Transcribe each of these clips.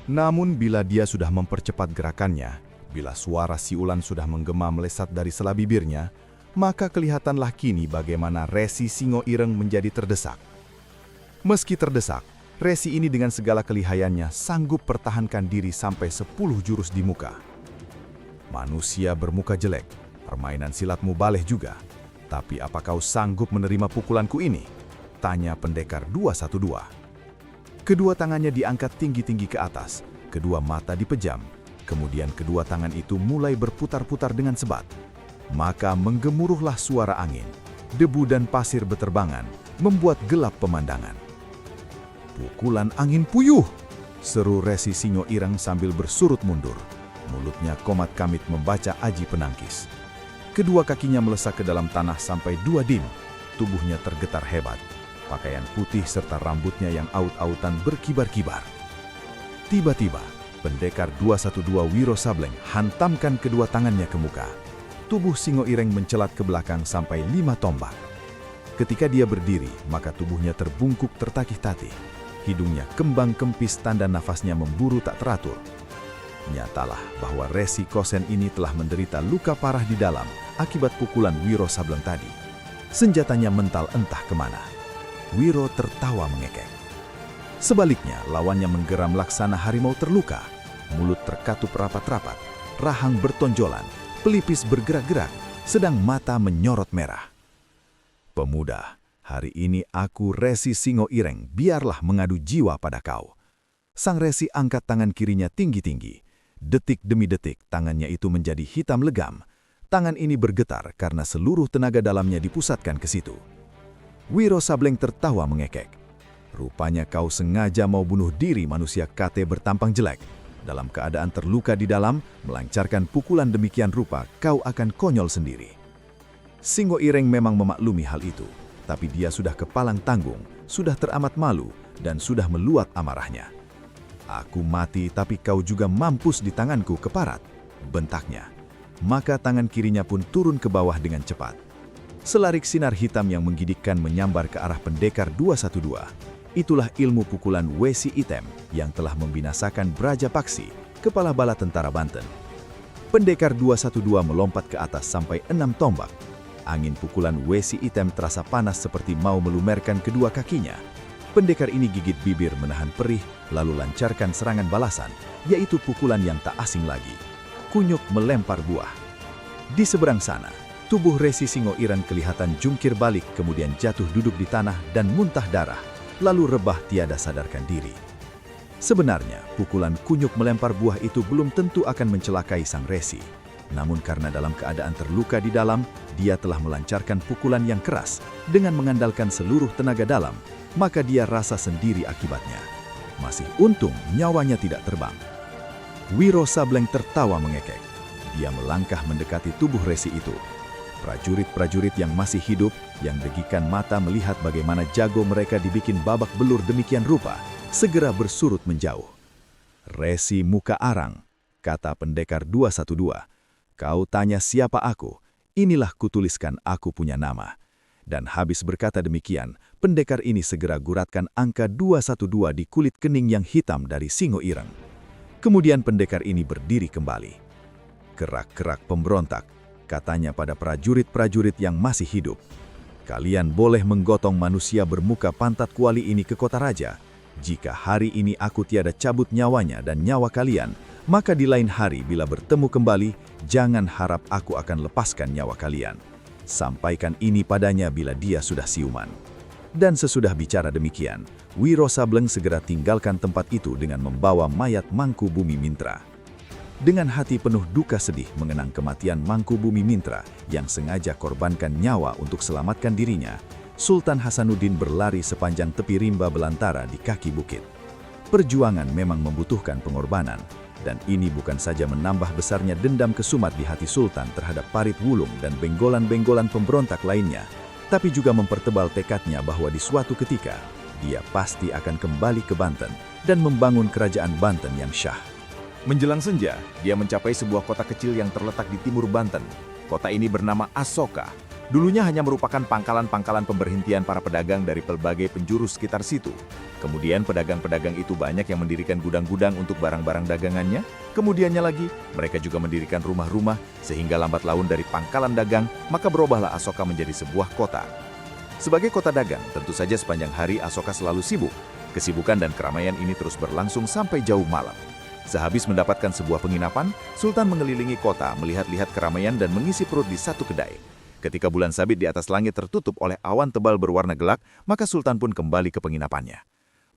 Namun bila dia sudah mempercepat gerakannya, bila suara siulan sudah menggema melesat dari sela bibirnya, maka kelihatanlah kini bagaimana Resi Singo Ireng menjadi terdesak. Meski terdesak, Resi ini dengan segala kelihayannya sanggup pertahankan diri sampai 10 jurus di muka. Manusia bermuka jelek, permainan silatmu baleh juga. Tapi apa kau sanggup menerima pukulanku ini? Tanya pendekar 212. Kedua tangannya diangkat tinggi-tinggi ke atas, kedua mata dipejam, kemudian kedua tangan itu mulai berputar-putar dengan sebat. Maka menggemuruhlah suara angin, debu dan pasir beterbangan, membuat gelap pemandangan. Pukulan angin puyuh, seru Resi Singo Ireng sambil bersurut mundur. Mulutnya komat kamit membaca aji penangkis. Kedua kakinya melesak ke dalam tanah sampai 2 dim, tubuhnya tergetar hebat. Pakaian putih serta rambutnya yang aut-autan berkibar-kibar. Tiba-tiba, pendekar 212 Wiro Sableng hantamkan kedua tangannya ke muka. Tubuh Singo Ireng mencelat ke belakang sampai 5 tombak. Ketika dia berdiri, maka tubuhnya terbungkuk tertatih-tatih. Hidungnya kembang kempis tanda nafasnya memburu tak teratur. Nyatalah bahwa Resi Kosen ini telah menderita luka parah di dalam akibat pukulan Wiro Sableng tadi. Senjatanya mental entah kemana. Wiro tertawa mengekek. Sebaliknya, lawannya menggeram laksana harimau terluka. Mulut terkatup rapat-rapat, rahang bertonjolan, pelipis bergerak-gerak, sedang mata menyorot merah. Pemuda, hari ini aku Resi Singo Ireng biarlah mengadu jiwa pada kau. Sang Resi angkat tangan kirinya tinggi-tinggi. Detik demi detik tangannya itu menjadi hitam legam. Tangan ini bergetar karena seluruh tenaga dalamnya dipusatkan ke situ. Wiro Sableng tertawa mengekek. Rupanya kau sengaja mau bunuh diri manusia KT bertampang jelek. Dalam keadaan terluka di dalam, melancarkan pukulan demikian rupa, kau akan konyol sendiri. Singo Ireng memang memaklumi hal itu, tapi dia sudah kepalang tanggung, sudah teramat malu, dan sudah meluap amarahnya. Aku mati tapi kau juga mampus di tanganku keparat, bentaknya. Maka tangan kirinya pun turun ke bawah dengan cepat. Selarik sinar hitam yang menggigitkan menyambar ke arah pendekar 212. Itulah ilmu pukulan Wesi Item yang telah membinasakan Braja Paksi, kepala bala tentara Banten. Pendekar 212 melompat ke atas sampai 6 tombak. Angin pukulan Wesi Item terasa panas seperti mau melumerkan kedua kakinya. Pendekar ini gigit bibir menahan perih, lalu lancarkan serangan balasan, yaitu pukulan yang tak asing lagi. Kunyuk melempar buah. Di seberang sana, tubuh Resi Singo Ireng kelihatan jungkir balik kemudian jatuh duduk di tanah dan muntah darah, lalu rebah tiada sadarkan diri. Sebenarnya, pukulan kunyuk melempar buah itu belum tentu akan mencelakai sang Resi. Namun karena dalam keadaan terluka di dalam, dia telah melancarkan pukulan yang keras dengan mengandalkan seluruh tenaga dalam, maka dia rasa sendiri akibatnya. Masih untung nyawanya tidak terbang. Wiro Sableng tertawa mengekek. Dia melangkah mendekati tubuh Resi itu. Prajurit-prajurit yang masih hidup, yang degikan mata melihat bagaimana jago mereka dibikin babak belur demikian rupa, segera bersurut menjauh. Resi muka arang, kata pendekar 212. Kau tanya siapa aku? Inilah kutuliskan aku punya nama. Dan habis berkata demikian, pendekar ini segera guratkan angka 212 di kulit kening yang hitam dari Singo Ireng. Kemudian pendekar ini berdiri kembali. Kerak-kerak pemberontak, katanya pada prajurit-prajurit yang masih hidup. Kalian boleh menggotong manusia bermuka pantat kuali ini ke kota raja. Jika hari ini aku tiada cabut nyawanya dan nyawa kalian, maka di lain hari bila bertemu kembali, jangan harap aku akan lepaskan nyawa kalian. Sampaikan ini padanya bila dia sudah siuman. Dan sesudah bicara demikian, Wiro Sableng segera tinggalkan tempat itu dengan membawa mayat Mangku Bumi Mintra. Dengan hati penuh duka sedih mengenang kematian Mangku Bumi Mintra yang sengaja korbankan nyawa untuk selamatkan dirinya, Sultan Hasanuddin berlari sepanjang tepi rimba belantara di kaki bukit. Perjuangan memang membutuhkan pengorbanan, dan ini bukan saja menambah besarnya dendam kesumat di hati Sultan terhadap Parit Wulung dan benggolan-benggolan pemberontak lainnya, tapi juga mempertebal tekadnya bahwa di suatu ketika, dia pasti akan kembali ke Banten dan membangun kerajaan Banten yang syah. Menjelang senja, dia mencapai sebuah kota kecil yang terletak di timur Banten. Kota ini bernama Asoka. Dulunya hanya merupakan pangkalan-pangkalan pemberhentian para pedagang dari berbagai penjuru sekitar situ. Kemudian pedagang-pedagang itu banyak yang mendirikan gudang-gudang untuk barang-barang dagangannya. Kemudiannya lagi, mereka juga mendirikan rumah-rumah sehingga lambat laun dari pangkalan dagang, maka berubahlah Asoka menjadi sebuah kota. Sebagai kota dagang, tentu saja sepanjang hari Asoka selalu sibuk. Kesibukan dan keramaian ini terus berlangsung sampai jauh malam. Sehabis mendapatkan sebuah penginapan, Sultan mengelilingi kota, melihat-lihat keramaian dan mengisi perut di satu kedai. Ketika bulan sabit di atas langit tertutup oleh awan tebal berwarna gelap, maka Sultan pun kembali ke penginapannya.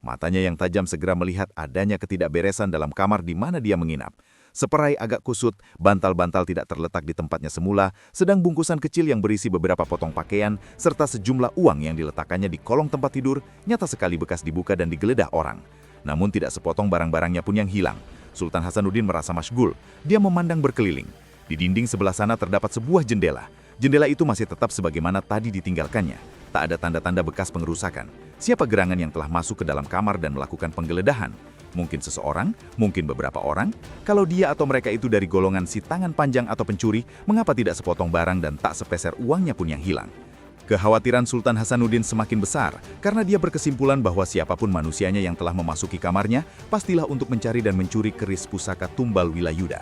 Matanya yang tajam segera melihat adanya ketidakberesan dalam kamar di mana dia menginap. Seperai agak kusut, bantal-bantal tidak terletak di tempatnya semula, sedang bungkusan kecil yang berisi beberapa potong pakaian, serta sejumlah uang yang diletakkannya di kolong tempat tidur, nyata sekali bekas dibuka dan digeledah orang. Namun tidak sepotong barang-barangnya pun yang hilang. Sultan Hasanuddin merasa masyghul. Dia memandang berkeliling. Di dinding sebelah sana terdapat sebuah jendela. Jendela itu masih tetap sebagaimana tadi ditinggalkannya. Tak ada tanda-tanda bekas pengerusakan. Siapa gerangan yang telah masuk ke dalam kamar dan melakukan penggeledahan? Mungkin seseorang, mungkin beberapa orang. Kalau dia atau mereka itu dari golongan si tangan panjang atau pencuri, mengapa tidak sepotong barang dan tak sepeser uangnya pun yang hilang? Kekhawatiran Sultan Hasanuddin semakin besar karena dia berkesimpulan bahwa siapapun manusianya yang telah memasuki kamarnya pastilah untuk mencari dan mencuri keris pusaka tumbal Wilayuda.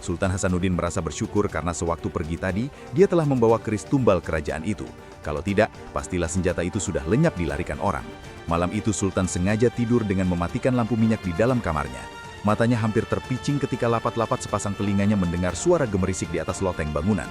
Sultan Hasanuddin merasa bersyukur karena sewaktu pergi tadi, dia telah membawa keris tumbal kerajaan itu. Kalau tidak, pastilah senjata itu sudah lenyap dilarikan orang. Malam itu Sultan sengaja tidur dengan mematikan lampu minyak di dalam kamarnya. Matanya hampir terpicing ketika lapat-lapat sepasang telinganya mendengar suara gemerisik di atas loteng bangunan.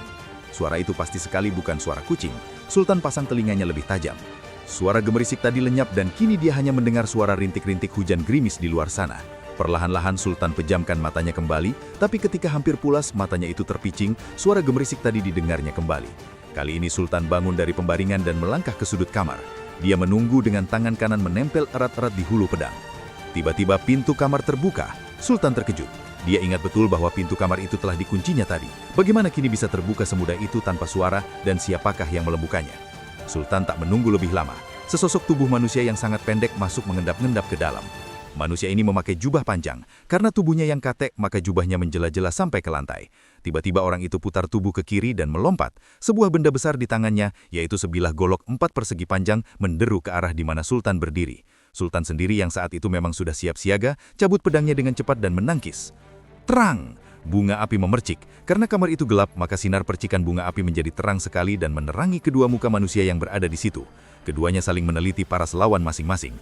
Suara itu pasti sekali bukan suara kucing. Sultan pasang telinganya lebih tajam. Suara gemerisik tadi lenyap dan kini dia hanya mendengar suara rintik-rintik hujan gerimis di luar sana. Perlahan-lahan Sultan pejamkan matanya kembali, tapi ketika hampir pulas matanya itu terpicing, suara gemerisik tadi didengarnya kembali. Kali ini Sultan bangun dari pembaringan dan melangkah ke sudut kamar. Dia menunggu dengan tangan kanan menempel erat-erat di hulu pedang. Tiba-tiba pintu kamar terbuka. Sultan terkejut. Dia ingat betul bahwa pintu kamar itu telah dikuncinya tadi. Bagaimana kini bisa terbuka semudah itu tanpa suara dan siapakah yang melembukkannya? Sultan tak menunggu lebih lama. Sesosok tubuh manusia yang sangat pendek masuk mengendap-endap ke dalam. Manusia ini memakai jubah panjang. Karena tubuhnya yang katek, maka jubahnya menjela-jela sampai ke lantai. Tiba-tiba orang itu putar tubuh ke kiri dan melompat. Sebuah benda besar di tangannya, yaitu sebilah golok 4 persegi panjang, menderu ke arah di mana Sultan berdiri. Sultan sendiri yang saat itu memang sudah siap siaga, cabut pedangnya dengan cepat dan menangkis. Terang! Bunga api memercik. Karena kamar itu gelap, maka sinar percikan bunga api menjadi terang sekali dan menerangi kedua muka manusia yang berada di situ. Keduanya saling meneliti paras lawan masing-masing.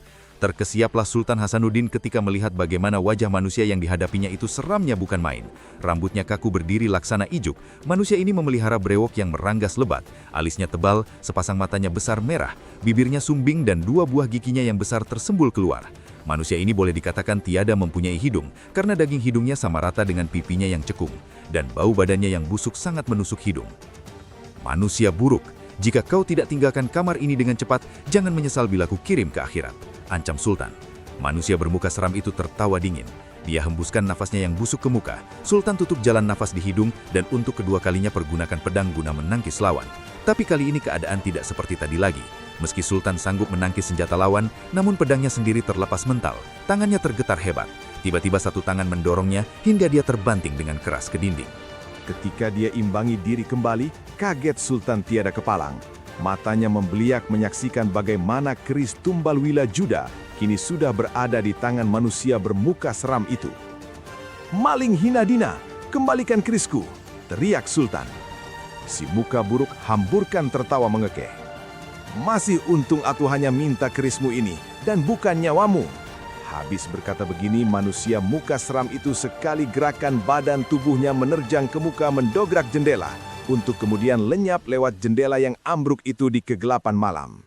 Terkesiaplah Sultan Hasanuddin ketika melihat bagaimana wajah manusia yang dihadapinya itu seramnya bukan main. Rambutnya kaku berdiri laksana ijuk. Manusia ini memelihara brewok yang meranggas lebat. Alisnya tebal, sepasang matanya besar merah, bibirnya sumbing dan 2 buah giginya yang besar tersembul keluar. Manusia ini boleh dikatakan tiada mempunyai hidung, karena daging hidungnya sama rata dengan pipinya yang cekung, dan bau badannya yang busuk sangat menusuk hidung. Manusia buruk, jika kau tidak tinggalkan kamar ini dengan cepat, jangan menyesal bila ku kirim ke akhirat, ancam Sultan. Manusia bermuka seram itu tertawa dingin. Dia hembuskan nafasnya yang busuk ke muka. Sultan tutup jalan nafas di hidung dan untuk kedua kalinya pergunakan pedang guna menangkis lawan. Tapi kali ini keadaan tidak seperti tadi lagi. Meski Sultan sanggup menangkis senjata lawan, namun pedangnya sendiri terlepas mental. Tangannya tergetar hebat. Tiba-tiba satu tangan mendorongnya hingga dia terbanting dengan keras ke dinding. Ketika dia imbangi diri kembali, kaget Sultan tiada kepalang. Matanya membeliak menyaksikan bagaimana keris tumbal Wilayuda kini sudah berada di tangan manusia bermuka seram itu. "Maling hina dina, kembalikan kerisku!" teriak Sultan. Si muka buruk hamburkan tertawa mengekeh. "Masih untung aku hanya minta kerismu ini dan bukan nyawamu." Habis berkata begini, manusia muka seram itu sekali gerakan badan tubuhnya menerjang ke muka mendobrak jendela, untuk kemudian lenyap lewat jendela yang ambruk itu di kegelapan malam.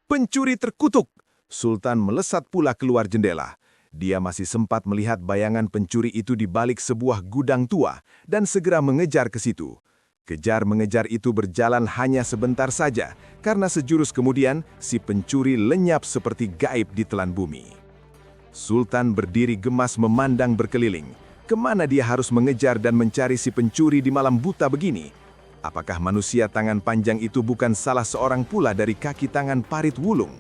"Pencuri terkutuk!" Sultan melesat pula keluar jendela. Dia masih sempat melihat bayangan pencuri itu di balik sebuah gudang tua dan segera mengejar ke situ. Kejar-mengejar itu berjalan hanya sebentar saja, karena sejurus kemudian si pencuri lenyap seperti gaib di telan bumi. Sultan berdiri gemas memandang berkeliling. Kemana dia harus mengejar dan mencari si pencuri di malam buta begini? Apakah manusia tangan panjang itu bukan salah seorang pula dari kaki tangan Parit Wulung?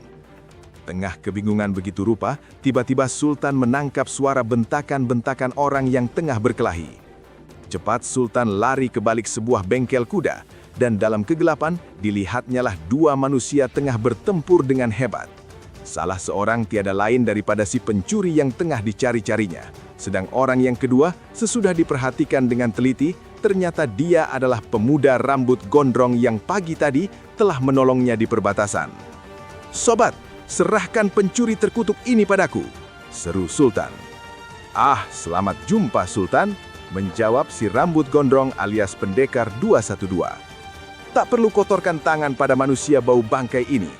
Tengah kebingungan begitu rupa, tiba-tiba Sultan menangkap suara bentakan-bentakan orang yang tengah berkelahi. Cepat Sultan lari ke balik sebuah bengkel kuda. dan dalam kegelapan dilihatnyalah dua manusia tengah bertempur dengan hebat. Salah seorang tiada lain daripada si pencuri yang tengah dicari-carinya. Sedang orang yang kedua, sesudah diperhatikan dengan teliti, ternyata dia adalah pemuda rambut gondrong yang pagi tadi telah menolongnya di perbatasan. "Sobat, serahkan pencuri terkutuk ini padaku," seru Sultan. "Ah, selamat jumpa Sultan," menjawab si rambut gondrong alias pendekar 212. "Tak perlu kotorkan tangan pada manusia bau bangkai ini.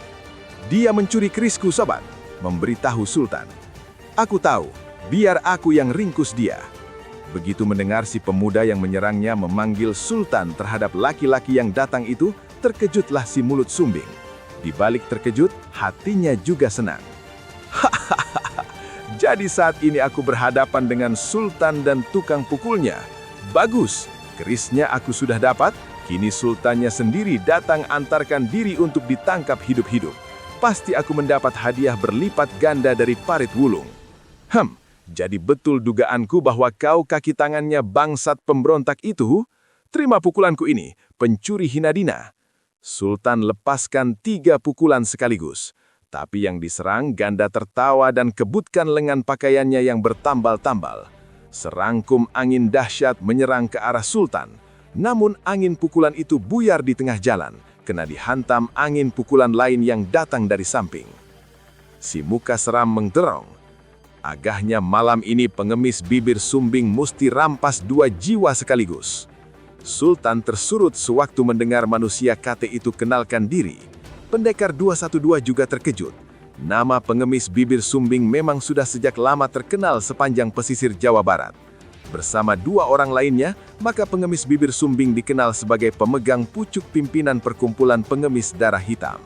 Dia mencuri kerisku, sobat," memberitahu Sultan. "Aku tahu, biar aku yang ringkus dia." Begitu mendengar si pemuda yang menyerangnya memanggil Sultan terhadap laki-laki yang datang itu, terkejutlah si mulut sumbing. Di balik terkejut, hatinya juga senang. "Jadi saat ini aku berhadapan dengan Sultan dan tukang pukulnya. Bagus, kerisnya aku sudah dapat, kini Sultannya sendiri datang antarkan diri untuk ditangkap hidup-hidup. Pasti aku mendapat hadiah berlipat ganda dari parit wulung. Jadi betul dugaanku bahwa kau kaki tangannya bangsat pemberontak itu? Terima pukulanku ini, pencuri Hinadina." Sultan lepaskan 3 pukulan sekaligus. Tapi yang diserang ganda tertawa dan kebutkan lengan pakaiannya yang bertambal-tambal. Serangkum angin dahsyat menyerang ke arah Sultan. Namun angin pukulan itu buyar di tengah jalan, kena dihantam angin pukulan lain yang datang dari samping. Si muka seram mengderong. Agahnya malam ini pengemis bibir sumbing musti rampas 2 jiwa sekaligus. Sultan tersurut sewaktu mendengar manusia kate itu kenalkan diri. Pendekar 212 juga terkejut. Nama pengemis bibir sumbing memang sudah sejak lama terkenal sepanjang pesisir Jawa Barat. Bersama 2 orang lainnya, maka pengemis bibir sumbing dikenal sebagai pemegang pucuk pimpinan perkumpulan pengemis darah hitam.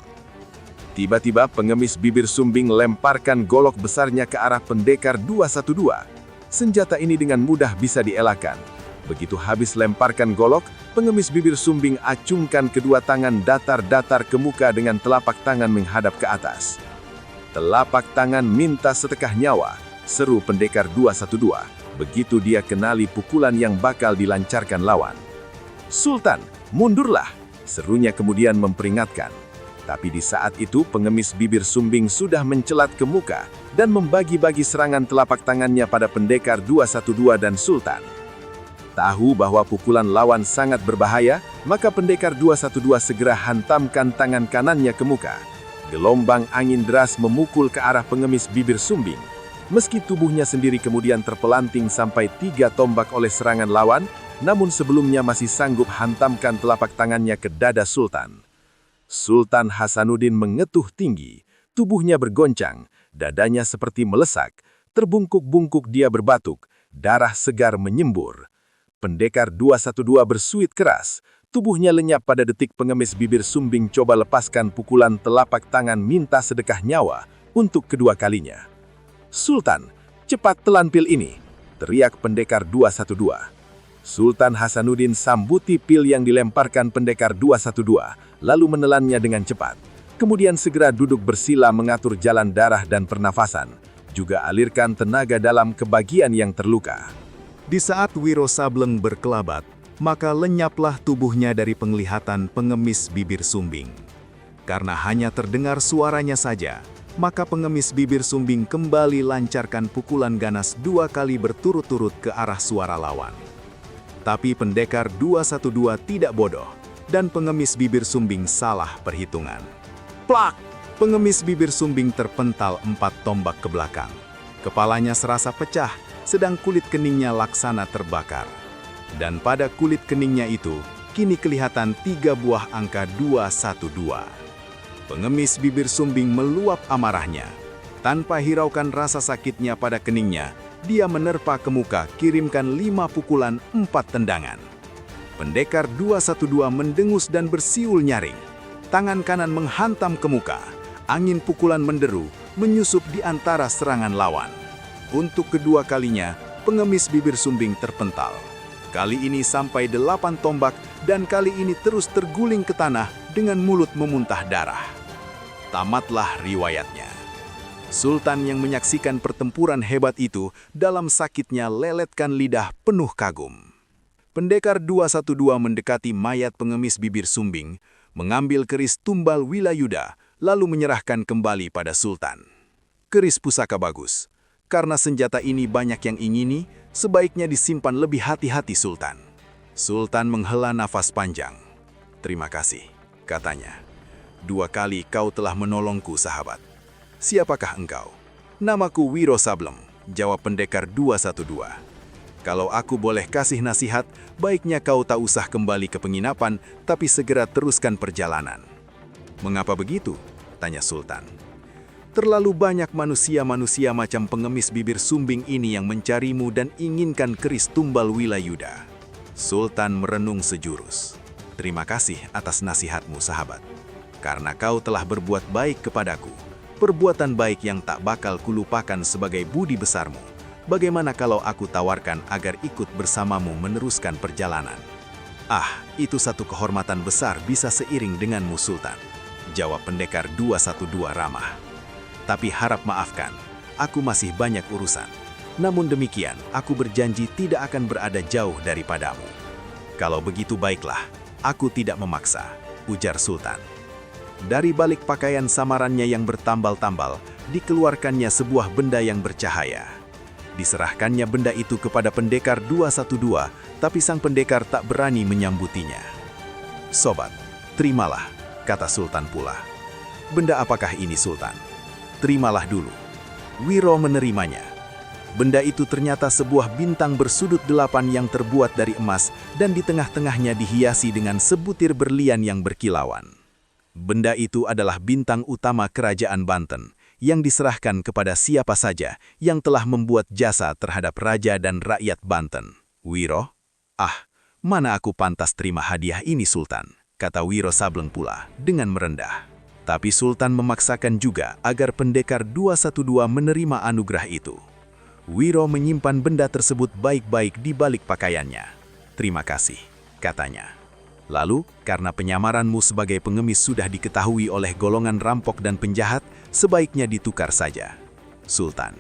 Tiba-tiba pengemis bibir sumbing lemparkan golok besarnya ke arah pendekar 212. Senjata ini dengan mudah bisa dielakkan. Begitu habis lemparkan golok, pengemis bibir sumbing acungkan kedua tangan datar-datar ke muka dengan telapak tangan menghadap ke atas. "Telapak tangan minta setekah nyawa," seru pendekar 212. Begitu dia kenali pukulan yang bakal dilancarkan lawan. "Sultan, mundurlah," serunya kemudian memperingatkan. Tapi di saat itu pengemis bibir sumbing sudah mencelat ke muka dan membagi-bagi serangan telapak tangannya pada pendekar 212 dan Sultan. Tahu bahwa pukulan lawan sangat berbahaya, maka pendekar 212 segera hantamkan tangan kanannya ke muka. Gelombang angin deras memukul ke arah pengemis bibir sumbing. Meski tubuhnya sendiri kemudian terpelanting sampai 3 tombak oleh serangan lawan, namun sebelumnya masih sanggup hantamkan telapak tangannya ke dada Sultan. Sultan Hasanuddin mengetuh tinggi, tubuhnya bergoncang, dadanya seperti melesak, terbungkuk-bungkuk dia berbatuk, darah segar menyembur. Pendekar 212 bersuit keras, tubuhnya lenyap pada detik pengemis bibir sumbing coba lepaskan pukulan telapak tangan minta sedekah nyawa untuk kedua kalinya. "Sultan, cepat telan pil ini," teriak pendekar 212. Sultan Hasanuddin sambuti pil yang dilemparkan pendekar 212, lalu menelannya dengan cepat. Kemudian segera duduk bersila mengatur jalan darah dan pernafasan, juga alirkan tenaga dalam ke bagian yang terluka. Di saat Wiro Sableng berkelabat, maka lenyaplah tubuhnya dari penglihatan pengemis bibir sumbing. Karena hanya terdengar suaranya saja, maka pengemis bibir sumbing kembali lancarkan pukulan ganas 2 kali berturut-turut ke arah suara lawan. Tapi pendekar 212 tidak bodoh, dan pengemis bibir sumbing salah perhitungan. Plak! Pengemis bibir sumbing terpental 4 tombak ke belakang. Kepalanya serasa pecah, sedang kulit keningnya laksana terbakar. Dan pada kulit keningnya itu, kini kelihatan 3 buah angka 212. Pengemis bibir sumbing meluap amarahnya. Tanpa hiraukan rasa sakitnya pada keningnya, dia menerpa ke muka, kirimkan 5 pukulan 4 tendangan. Pendekar 212 mendengus dan bersiul nyaring. Tangan kanan menghantam ke muka. Angin pukulan menderu, menyusup di antara serangan lawan. Untuk kedua kalinya, pengemis bibir sumbing terpental. Kali ini sampai 8 tombak dan kali ini terus terguling ke tanah dengan mulut memuntah darah. Tamatlah riwayatnya. Sultan yang menyaksikan pertempuran hebat itu dalam sakitnya leletkan lidah penuh kagum. Pendekar 212 mendekati mayat pengemis bibir sumbing, mengambil keris tumbal Wilayuda, lalu menyerahkan kembali pada Sultan. Keris pusaka bagus. Karena senjata ini banyak yang ingini, sebaiknya disimpan lebih hati-hati Sultan. Sultan menghela nafas panjang. "Terima kasih," katanya. "2 kali kau telah menolongku, sahabat." "Siapakah engkau?" "Namaku Wiro Sablem," jawab pendekar 212. "Kalau aku boleh kasih nasihat, baiknya kau tak usah kembali ke penginapan, tapi segera teruskan perjalanan." "Mengapa begitu?" tanya Sultan. "Terlalu banyak manusia-manusia macam pengemis bibir sumbing ini yang mencarimu dan inginkan keris tumbal Wilayuda." Sultan merenung sejurus. "Terima kasih atas nasihatmu, sahabat. Karena kau telah berbuat baik kepadaku, perbuatan baik yang tak bakal kulupakan sebagai budi besarmu. Bagaimana kalau aku tawarkan agar ikut bersamamu meneruskan perjalanan?" "Ah, itu satu kehormatan besar bisa seiring denganmu, Sultan," jawab pendekar 212 ramah. "Tapi harap maafkan, aku masih banyak urusan. Namun demikian, aku berjanji tidak akan berada jauh daripadamu." "Kalau begitu baiklah, aku tidak memaksa," ujar Sultan. Dari balik pakaian samarannya yang bertambal-tambal, dikeluarkannya sebuah benda yang bercahaya. Diserahkannya benda itu kepada pendekar 212, tapi sang pendekar tak berani menyambutinya. "Sobat, terimalah," kata Sultan pula. "Benda apakah ini, Sultan?" "Terimalah dulu." Wiro menerimanya. Benda itu ternyata sebuah bintang bersudut 8 yang terbuat dari emas dan di tengah-tengahnya dihiasi dengan sebutir berlian yang berkilauan. Benda itu adalah bintang utama kerajaan Banten yang diserahkan kepada siapa saja yang telah membuat jasa terhadap raja dan rakyat Banten. "Wiro, mana aku pantas terima hadiah ini, Sultan?" kata Wiro Sableng pula dengan merendah. Tapi Sultan memaksakan juga agar pendekar 212 menerima anugerah itu. Wiro menyimpan benda tersebut baik-baik di balik pakaiannya. "Terima kasih," katanya. "Lalu, karena penyamaranmu sebagai pengemis sudah diketahui oleh golongan rampok dan penjahat, sebaiknya ditukar saja." "Sultan,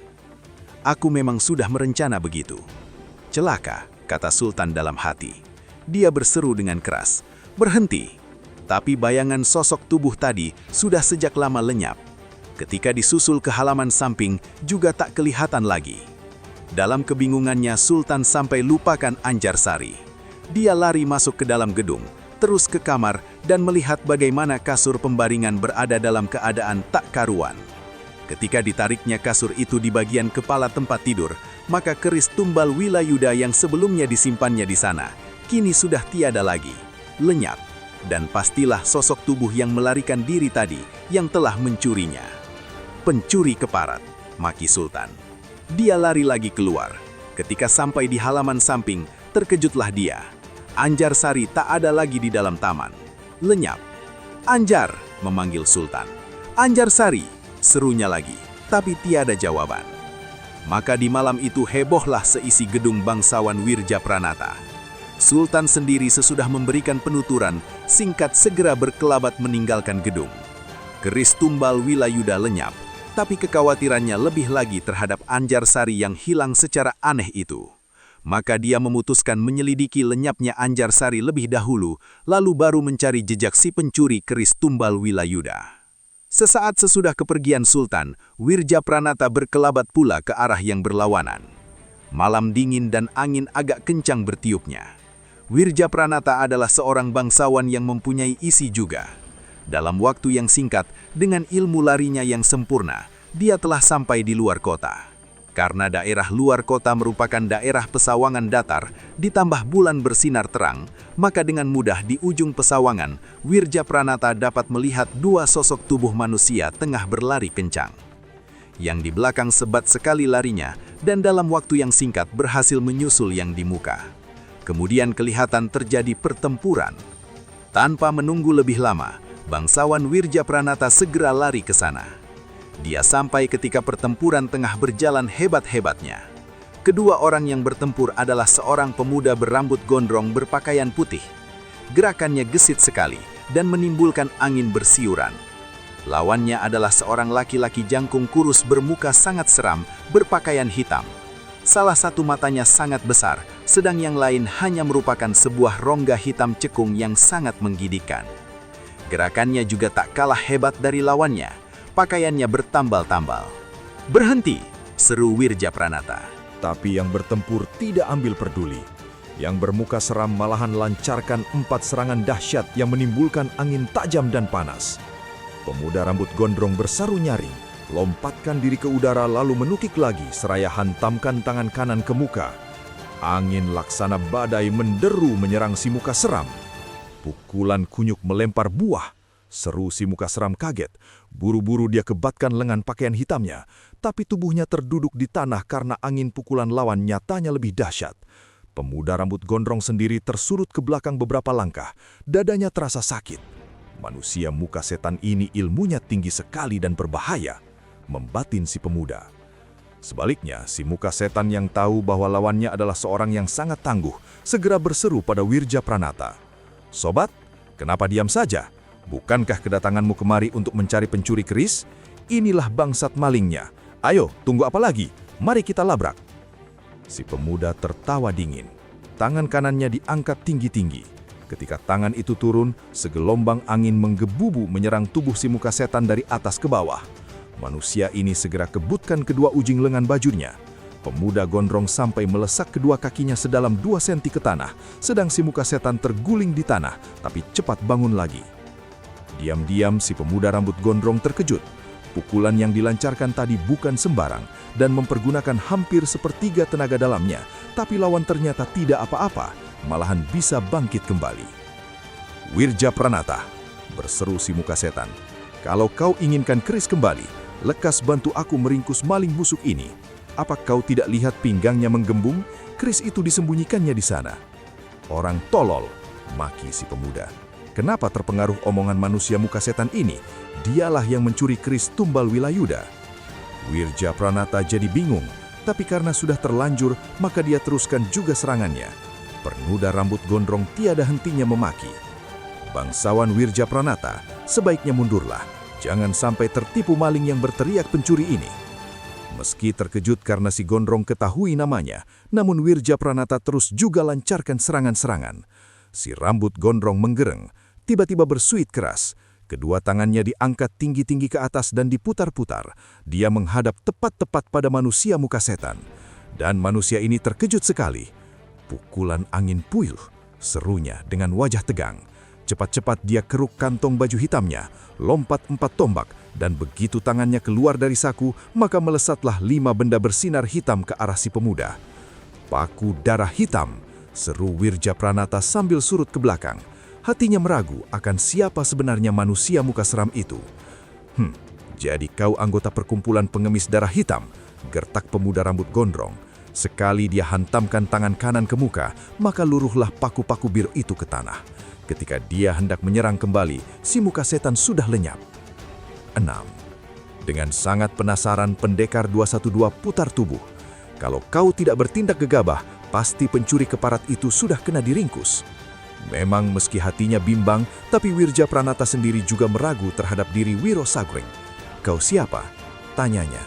aku memang sudah merencana begitu." "Celaka," kata Sultan dalam hati. Dia berseru dengan keras, "Berhenti!" Tapi bayangan sosok tubuh tadi sudah sejak lama lenyap. Ketika disusul ke halaman samping, juga tak kelihatan lagi. Dalam kebingungannya, Sultan sampai lupakan Anjarsari. Dia lari masuk ke dalam gedung, terus ke kamar, dan melihat bagaimana kasur pembaringan berada dalam keadaan tak karuan. Ketika ditariknya kasur itu di bagian kepala tempat tidur, maka keris tumbal Wilayuda yang sebelumnya disimpannya di sana, kini sudah tiada lagi, lenyap. Dan pastilah sosok tubuh yang melarikan diri tadi yang telah mencurinya. "Pencuri keparat," maki Sultan. Dia lari lagi keluar. Ketika sampai di halaman samping, terkejutlah dia. Anjarsari tak ada lagi di dalam taman. Lenyap. "Anjar!" memanggil Sultan. "Anjarsari!" serunya lagi, tapi tiada jawaban. Maka di malam itu hebohlah seisi gedung bangsawan Wirjapranata. Sultan sendiri sesudah memberikan penuturan, singkat segera berkelabat meninggalkan gedung. Keris tumbal Wilayuda lenyap, tapi kekhawatirannya lebih lagi terhadap Anjarsari yang hilang secara aneh itu. Maka dia memutuskan menyelidiki lenyapnya Anjarsari lebih dahulu, lalu baru mencari jejak si pencuri keris tumbal Wilayuda. Sesaat sesudah kepergian Sultan, Wirjapranata berkelabat pula ke arah yang berlawanan. Malam dingin dan angin agak kencang bertiupnya. Wirjapranata adalah seorang bangsawan yang mempunyai isi juga. Dalam waktu yang singkat, dengan ilmu larinya yang sempurna, dia telah sampai di luar kota. Karena daerah luar kota merupakan daerah pesawangan datar, ditambah bulan bersinar terang, maka dengan mudah di ujung pesawangan, Wirjapranata dapat melihat 2 sosok tubuh manusia tengah berlari kencang. Yang di belakang sebat sekali larinya, dan dalam waktu yang singkat berhasil menyusul yang di muka. Kemudian kelihatan terjadi pertempuran. Tanpa menunggu lebih lama, bangsawan Wirjapranata segera lari ke sana. Dia sampai ketika pertempuran tengah berjalan hebat-hebatnya. Kedua orang yang bertempur adalah seorang pemuda berambut gondrong berpakaian putih. Gerakannya gesit sekali dan menimbulkan angin bersiuran. Lawannya adalah seorang laki-laki jangkung kurus bermuka sangat seram, berpakaian hitam. Salah satu matanya sangat besar, sedang yang lain hanya merupakan sebuah rongga hitam cekung yang sangat menggigitkan. Gerakannya juga tak kalah hebat dari lawannya. Pakaiannya bertambal-tambal. "Berhenti!" seru Wirjapranata. Tapi yang bertempur tidak ambil peduli. Yang bermuka seram malahan lancarkan 4 serangan dahsyat yang menimbulkan angin tajam dan panas. Pemuda rambut gondrong bersaru nyaring, lompatkan diri ke udara lalu menukik lagi seraya hantamkan tangan kanan ke muka. Angin laksana badai menderu menyerang si muka seram. Pukulan kunyuk melempar buah. Seru si muka seram kaget. Buru-buru dia kebatkan lengan pakaian hitamnya, tapi tubuhnya terduduk di tanah karena angin pukulan lawan nyatanya lebih dahsyat. Pemuda rambut gondrong sendiri tersurut ke belakang beberapa langkah. Dadanya terasa sakit. Manusia muka setan ini ilmunya tinggi sekali dan berbahaya, membatin si pemuda. Sebaliknya, si muka setan yang tahu bahwa lawannya adalah seorang yang sangat tangguh, segera berseru pada Wirjapranata. "Sobat, kenapa diam saja? Bukankah kedatanganmu kemari untuk mencari pencuri keris? Inilah bangsat malingnya. Ayo, tunggu apa lagi? Mari kita labrak." Si pemuda tertawa dingin. Tangan kanannya diangkat tinggi-tinggi. Ketika tangan itu turun, segelombang angin menggebubu menyerang tubuh si muka setan dari atas ke bawah. Manusia ini segera kebutkan kedua ujung lengan bajunya. Pemuda gondrong sampai melesak kedua kakinya sedalam 2 senti ke tanah, sedang si muka setan terguling di tanah, tapi cepat bangun lagi. Diam-diam si pemuda rambut gondrong terkejut. Pukulan yang dilancarkan tadi bukan sembarang dan mempergunakan hampir sepertiga tenaga dalamnya, tapi lawan ternyata tidak apa-apa, malahan bisa bangkit kembali. "Wirjapranata," berseru si muka setan, "kalau kau inginkan keris kembali, lekas bantu aku meringkus maling busuk ini. Apa kau tidak lihat pinggangnya menggembung? Keris itu disembunyikannya di sana." "Orang tolol," maki si pemuda. "Kenapa terpengaruh omongan manusia muka setan ini? Dialah yang mencuri keris Tumbal Wilayuda." Wirjapranata jadi bingung, tapi karena sudah terlanjur, maka dia teruskan juga serangannya. Pemuda rambut gondrong tiada hentinya memaki. "Bangsawan Wirjapranata, sebaiknya mundurlah. Jangan sampai tertipu maling yang berteriak pencuri ini." Meski terkejut karena si gondrong ketahui namanya, namun Wirjapranata terus juga lancarkan serangan-serangan. Si rambut gondrong menggereng, tiba-tiba bersuit keras. Kedua tangannya diangkat tinggi-tinggi ke atas dan diputar-putar. Dia menghadap tepat-tepat pada manusia muka setan. Dan manusia ini terkejut sekali. "Pukulan angin puyuh," serunya dengan wajah tegang. Cepat-cepat dia keruk kantong baju hitamnya, lompat 4 tombak, dan begitu tangannya keluar dari saku, maka melesatlah 5 benda bersinar hitam ke arah si pemuda. "Paku darah hitam," seru Wirjapranata sambil surut ke belakang. Hatinya meragu akan siapa sebenarnya manusia muka seram itu. Jadi kau anggota perkumpulan pengemis darah hitam," gertak pemuda rambut gondrong. Sekali dia hantamkan tangan kanan ke muka, maka luruhlah paku-paku biru itu ke tanah. Ketika dia hendak menyerang kembali, si muka setan sudah lenyap. 6. Dengan sangat penasaran, pendekar 212 putar tubuh. Kalau kau tidak bertindak gegabah, pasti pencuri keparat itu sudah kena diringkus. Memang meski hatinya bimbang, tapi Wirjapranata sendiri juga meragu terhadap diri Wiro Sagreng. "Kau siapa?" tanyanya.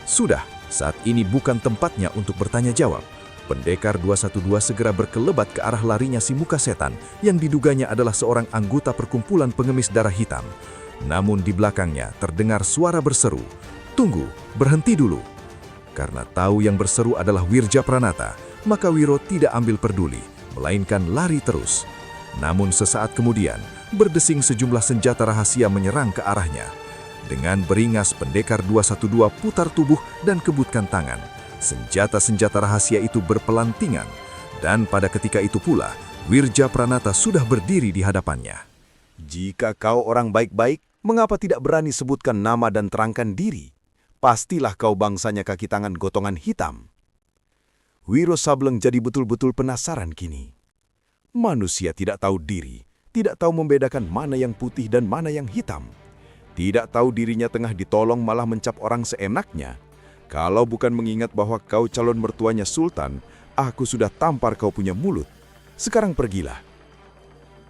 Sudah, saat ini bukan tempatnya untuk bertanya jawab. Pendekar 212 segera berkelebat ke arah larinya si muka setan yang diduganya adalah seorang anggota perkumpulan pengemis darah hitam. Namun di belakangnya terdengar suara berseru, "Tunggu, berhenti dulu." Karena tahu yang berseru adalah Wirjapranata, maka Wiro tidak ambil peduli, melainkan lari terus. Namun sesaat kemudian, berdesing sejumlah senjata rahasia menyerang ke arahnya. Dengan beringas, pendekar 212 putar tubuh dan kebutkan tangan. Senjata-senjata rahasia itu berpelantingan, dan pada ketika itu pula, Wirjapranata sudah berdiri di hadapannya. "Jika kau orang baik-baik, mengapa tidak berani sebutkan nama dan terangkan diri? Pastilah kau bangsanya kaki tangan gotongan hitam." Wiro Sableng jadi betul-betul penasaran kini. Manusia tidak tahu diri, tidak tahu membedakan mana yang putih dan mana yang hitam. Tidak tahu dirinya tengah ditolong malah mencap orang seenaknya. "Kalau bukan mengingat bahwa kau calon mertuanya Sultan, aku sudah tampar kau punya mulut. Sekarang pergilah."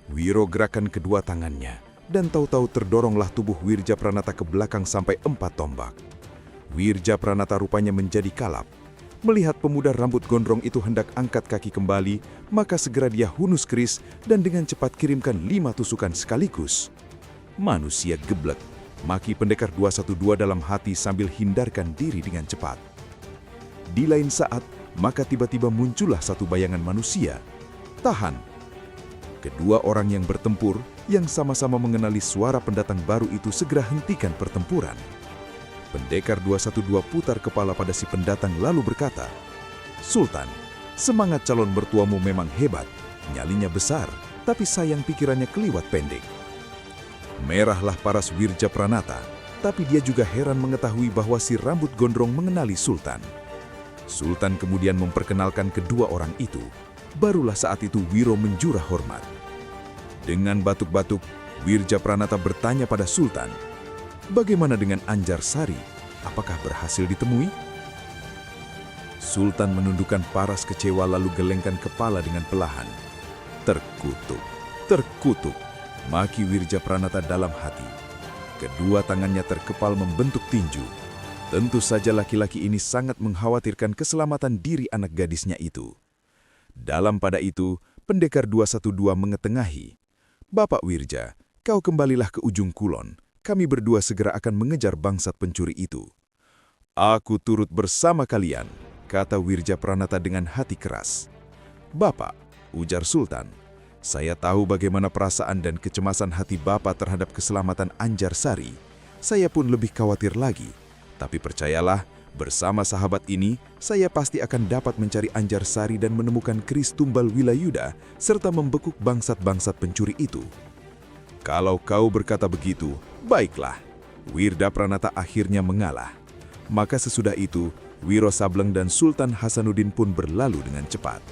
Wiro gerakan kedua tangannya, dan tahu-tahu terdoronglah tubuh Wirjapranata ke belakang sampai 4 tombak. Wirjapranata rupanya menjadi kalap. Melihat pemuda rambut gondrong itu hendak angkat kaki kembali, maka segera dia hunus keris dan dengan cepat kirimkan 5 tusukan sekaligus. Manusia geblek, maki pendekar 212 dalam hati sambil hindarkan diri dengan cepat. Di lain saat, maka tiba-tiba muncullah satu bayangan manusia. Tahan! Kedua orang yang bertempur, yang sama-sama mengenali suara pendatang baru itu segera hentikan pertempuran. Pendekar 212 putar kepala pada si pendatang lalu berkata, "Sultan, semangat calon mertuamu memang hebat, nyalinya besar, tapi sayang pikirannya keliwat pendek." Merahlah paras Wirja Pranata, tapi dia juga heran mengetahui bahwa si rambut gondrong mengenali Sultan. Sultan kemudian memperkenalkan kedua orang itu. Barulah saat itu Wiro menjurah hormat. Dengan batuk-batuk, Wirja Pranata bertanya pada Sultan, "Bagaimana dengan Anjarsari? Apakah berhasil ditemui?" Sultan menundukkan paras kecewa lalu gelengkan kepala dengan perlahan. "Terkutuk, terkutuk," maki Wirja Pranata dalam hati. Kedua tangannya terkepal membentuk tinju. Tentu saja laki-laki ini sangat mengkhawatirkan keselamatan diri anak gadisnya itu. Dalam pada itu, pendekar 212 mengetengahi, "Bapak Wirja, kau kembalilah ke ujung kulon. Kami berdua segera akan mengejar bangsat pencuri itu." "Aku turut bersama kalian," kata Wirja Pranata dengan hati keras. "Bapak," ujar Sultan, "saya tahu bagaimana perasaan dan kecemasan hati Bapak terhadap keselamatan Anjarsari. Saya pun lebih khawatir lagi. Tapi percayalah, bersama sahabat ini, saya pasti akan dapat mencari Anjarsari dan menemukan keris tumbal Wilayuda serta membekuk bangsat-bangsat pencuri itu." "Kalau kau berkata begitu, baiklah." Wirja Pranata akhirnya mengalah. Maka sesudah itu, Wiro Sableng dan Sultan Hasanuddin pun berlalu dengan cepat.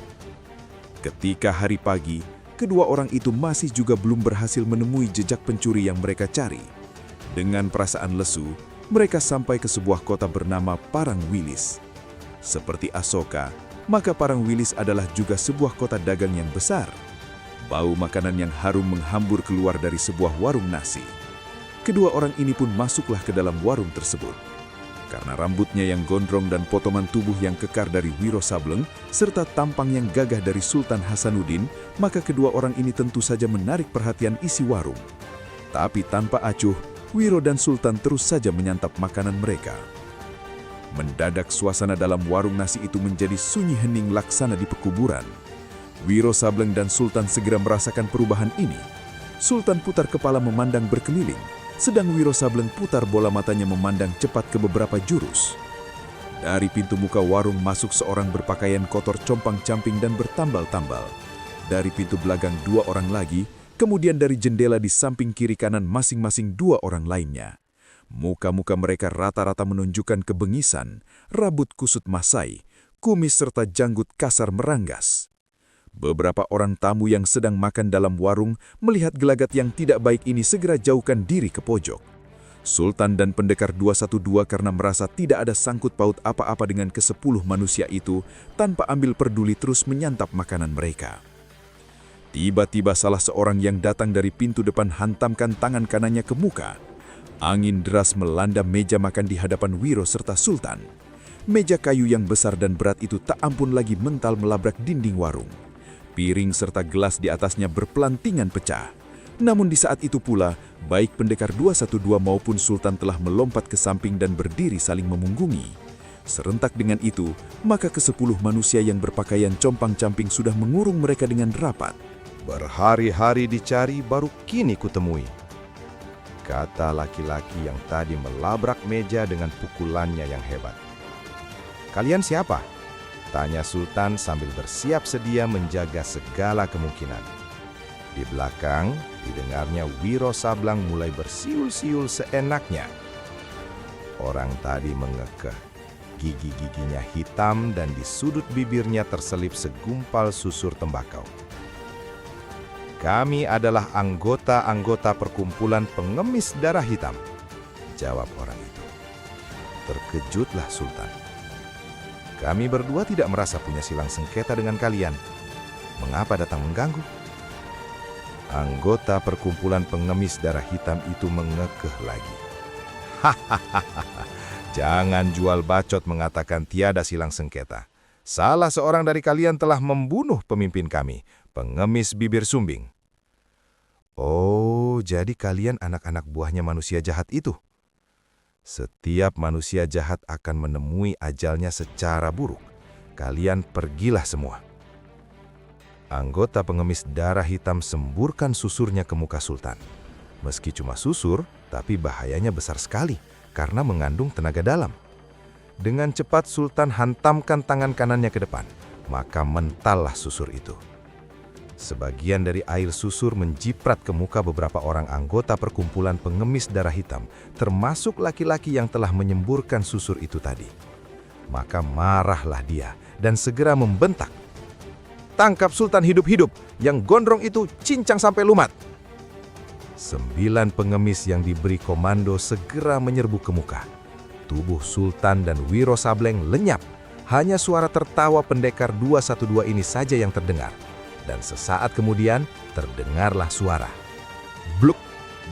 Ketika hari pagi, kedua orang itu masih juga belum berhasil menemui jejak pencuri yang mereka cari. Dengan perasaan lesu, mereka sampai ke sebuah kota bernama Parangwilis. Seperti Asoka, maka Parangwilis adalah juga sebuah kota dagang yang besar. Bau makanan yang harum menghambur keluar dari sebuah warung nasi. Kedua orang ini pun masuklah ke dalam warung tersebut. Karena rambutnya yang gondrong dan potongan tubuh yang kekar dari Wiro Sableng, serta tampang yang gagah dari Sultan Hasanuddin, maka kedua orang ini tentu saja menarik perhatian isi warung. Tapi tanpa acuh, Wiro dan Sultan terus saja menyantap makanan mereka. Mendadak suasana dalam warung nasi itu menjadi sunyi hening laksana di pekuburan. Wiro Sableng dan Sultan segera merasakan perubahan ini. Sultan putar kepala memandang berkeliling, sedang Wiro Sableng putar bola matanya memandang cepat ke beberapa jurus. Dari pintu muka warung masuk seorang berpakaian kotor compang-camping dan bertambal-tambal. Dari pintu belakang 2 orang lagi, kemudian dari jendela di samping kiri kanan masing-masing 2 orang lainnya. Muka-muka mereka rata-rata menunjukkan kebengisan, rambut kusut masai, kumis serta janggut kasar meranggas. Beberapa orang tamu yang sedang makan dalam warung melihat gelagat yang tidak baik ini segera jauhkan diri ke pojok. Sultan dan pendekar 212 karena merasa tidak ada sangkut paut apa-apa dengan ke-10 manusia itu, tanpa ambil peduli terus menyantap makanan mereka. Tiba-tiba salah seorang yang datang dari pintu depan hantamkan tangan kanannya ke muka. Angin deras melanda meja makan di hadapan Wiro serta Sultan. Meja kayu yang besar dan berat itu tak ampun lagi mental melabrak dinding warung. Piring serta gelas di atasnya berpelantingan pecah. Namun di saat itu pula, baik pendekar 212 maupun Sultan telah melompat ke samping dan berdiri saling memunggungi. Serentak dengan itu, maka ke-10 manusia yang berpakaian compang-camping sudah mengurung mereka dengan rapat. "Berhari-hari dicari baru kini kutemui," kata laki-laki yang tadi melabrak meja dengan pukulannya yang hebat. "Kalian siapa?" tanya Sultan sambil bersiap sedia menjaga segala kemungkinan. Di belakang, didengarnya Wiro Sableng mulai bersiul-siul seenaknya. Orang tadi mengekeh. Gigi-giginya hitam dan di sudut bibirnya terselip segumpal susur tembakau. "Kami adalah anggota-anggota perkumpulan pengemis darah hitam," jawab orang itu. Terkejutlah Sultan. "Kami berdua tidak merasa punya silang sengketa dengan kalian. Mengapa datang mengganggu?" Anggota perkumpulan pengemis darah hitam itu mengekeh lagi. "Hahaha, Jangan jual bacot mengatakan tiada silang sengketa. Salah seorang dari kalian telah membunuh pemimpin kami, pengemis bibir sumbing. Oh, jadi kalian anak-anak buahnya manusia jahat itu. Setiap manusia jahat akan menemui ajalnya secara buruk. Kalian pergilah semua. Anggota pengemis darah hitam semburkan susurnya ke muka Sultan. Meski cuma susur, tapi bahayanya besar sekali karena mengandung tenaga dalam. Dengan cepat Sultan hantamkan tangan kanannya ke depan, maka mentallah susur itu. Sebagian dari air susur menjiprat ke muka beberapa orang anggota perkumpulan pengemis darah hitam, termasuk laki-laki yang telah menyemburkan susur itu tadi. Maka marahlah dia dan segera membentak. Tangkap Sultan hidup-hidup, yang gondrong itu cincang sampai lumat. 9 pengemis yang diberi komando segera menyerbu ke muka. Tubuh Sultan dan Wiro Sableng lenyap. Hanya suara tertawa pendekar 212 ini saja yang terdengar. Dan sesaat kemudian terdengarlah suara. Bluk,